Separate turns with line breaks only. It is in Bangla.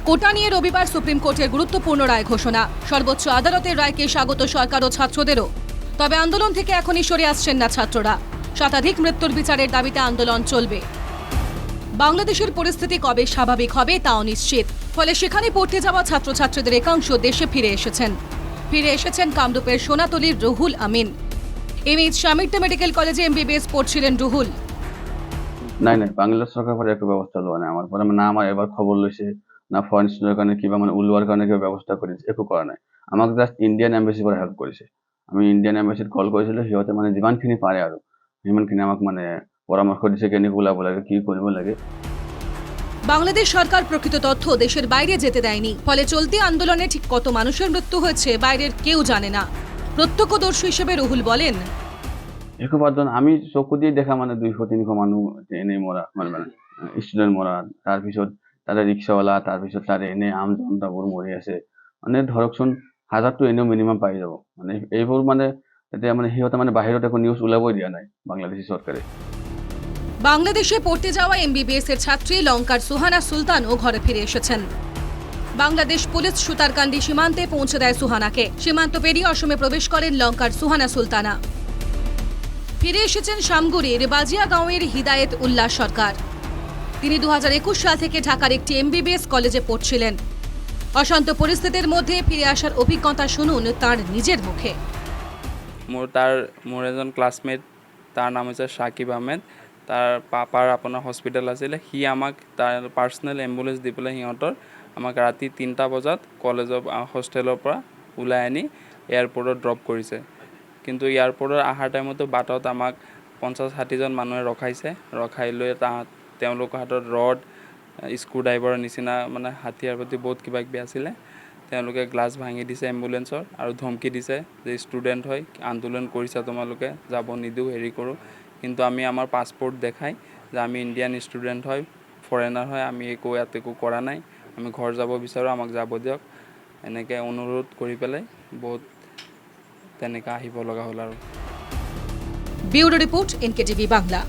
কোটা নিয়ে রবিবার সুপ্রিম কোর্টের গুরুত্বপূর্ণ রায় ঘোষণা। সর্বোচ্চ আদালতের রায়কে স্বাগত সরকার ও ছাত্রদেরও। তবে আন্দোলন থেকে এখনই সরে আসছেন না ছাত্ররা। শতাধিক মৃত্যুর বিচারের দাবিতে আন্দোলন চলবে। বাংলাদেশের পরিস্থিতি কবে স্বাভাবিক হবে তা অনিশ্চিত। ফলে সেখানে পড়তে যাওয়া ছাত্রছাত্রীদের একাংশ দেশে ফিরে এসেছেন কামরূপের সোনাতলীর রুহুল আমিন। এমএইচ সামিরটা মেডিকেল কলেজে এমবিবিএস পড়ছিলেন রুহুল।
নাই বাংলাদেশ সরকার পরে একটু ব্যবস্থা লওয়া নাই আমার পরে না আমার এবার খবর লইছে না ফরেন স্টুডেন্টের কারণে কিংবা মানে উলওয়ার কারণে কেউ ব্যবস্থা করেছে একটু করা নাই আমাকে জাস্ট ইন্ডিয়ান এম্বাসি করে হেল্প করেছে আমি ইন্ডিয়ান এম্বাসির কল করেছিল সিহতে মানে যিমানখিনি পাৰে আৰু সিমানখিনি আমাক মানে পরামর্শ দিছে কেনেকৈ ওলাব লাগে কি কৰিব লাগে।
বাংলাদেশ সরকার প্রকৃত তথ্য দেশের বাইরে যেতে দেয়নি। ফলে চলতি আন্দোলনে ঠিক কত মানুষের মৃত্যু হয়েছে বাইরের কেউ জানে না। প্রত্যক্ষদর্শী হিসেবে রুহুল বলেন,
একোপাৰ্জন আমি চকু দিয়ে দেখা মানে 200-300 মানুহ এনেই মৰা মানে ষ্টুডেণ্ট মৰা তাৰপিছত তাৰে ৰিক্সাৱালা তাৰপিছত তাৰে এনে আম জনতাবোৰ মৰি আছে মানে ধৰকচোন হাজাৰটো এনেও মিনিমাম পাই যাব মানে এইবোৰ মানে এতিয়া মানে সিহঁতে মানে বাহিৰত একো নিউজ ওলাবই দিয়া নাই বাংলাদেশী সরকারে।
বাংলাদেশে পড়তে যাওয়া এমবিবিএস এর ছাত্রী লঙ্কার সুহানা সুলতানও ঘরে ফিরে এসেছেন। বাংলাদেশ পুলিশ সুতারকান্দি সীমান্তে পৌঁছে দেয় সুহানাকে। সীমান্ত পেরিয়ে অসমে প্রবেশ করেন লঙ্কার সুহানা সুলতানা। ফিরে এসেছেন শামগুড়ির বাজিয়াগাঁওয়ের হিদায়েত উল্লাহ সরকার। তিনি 2021 সাল থেকে ঢাকার একটি এমবিবিএস কলেজে পড়ছিলেন। অশান্ত পরিস্থিতির মধ্যে ফিরে আসার অভিজ্ঞতা শুনুন তার নিজের মুখে।
মোৰ এজন ক্লাছমেট তাৰ নাম হৈছে সাকিব আহমেদ। তাৰ পাপাৰ আপোনাৰ হস্পিটেল আছিলে, সি আমাক তাৰ পাৰ্চনেল এম্বুলেঞ্চ দি পেলাই আমাক ৰাতি 3টা বজাত কলেজৰ হোষ্টেলৰ পৰা ওলাই আনি এয়াৰপৰ্টত ড্ৰপ কৰিছে। কিন্তু এয়াৰপৰ্টত অহাৰ টাইমতো বাটত আমাক 50-60জন মানুহে ৰখাই লৈ তেওঁলোকৰ হাতত ৰড স্ক্ৰুড্ৰাইভাৰৰ নিচিনা মানে হাতিয়াৰ পাতি বহুত কিবা কিবি আছিলে। তেওঁলোকে গ্লাছ ভাঙি দিছে এম্বুলেঞ্চৰ আৰু ধমকি দিছে যে ষ্টুডেণ্ট হয় আন্দোলন কৰিছা তোমালোকে যাব নিদিওঁ হেৰি কৰোঁ। কিন্তু আমি আমাৰ পাছপৰ্ট দেখাই যে আমি ইণ্ডিয়ান ষ্টুডেণ্ট হয় ফৰেনাৰ হয় আমি একো কৰা নাই, আমি ঘৰ যাব বিচাৰোঁ আমাক যাব দিয়ক, এনেকৈ অনুৰোধ কৰি পেলাই বহুত তেনেকৈ আহিব লগা হ'ল আৰু।
Bureau report, NKTV Bangla.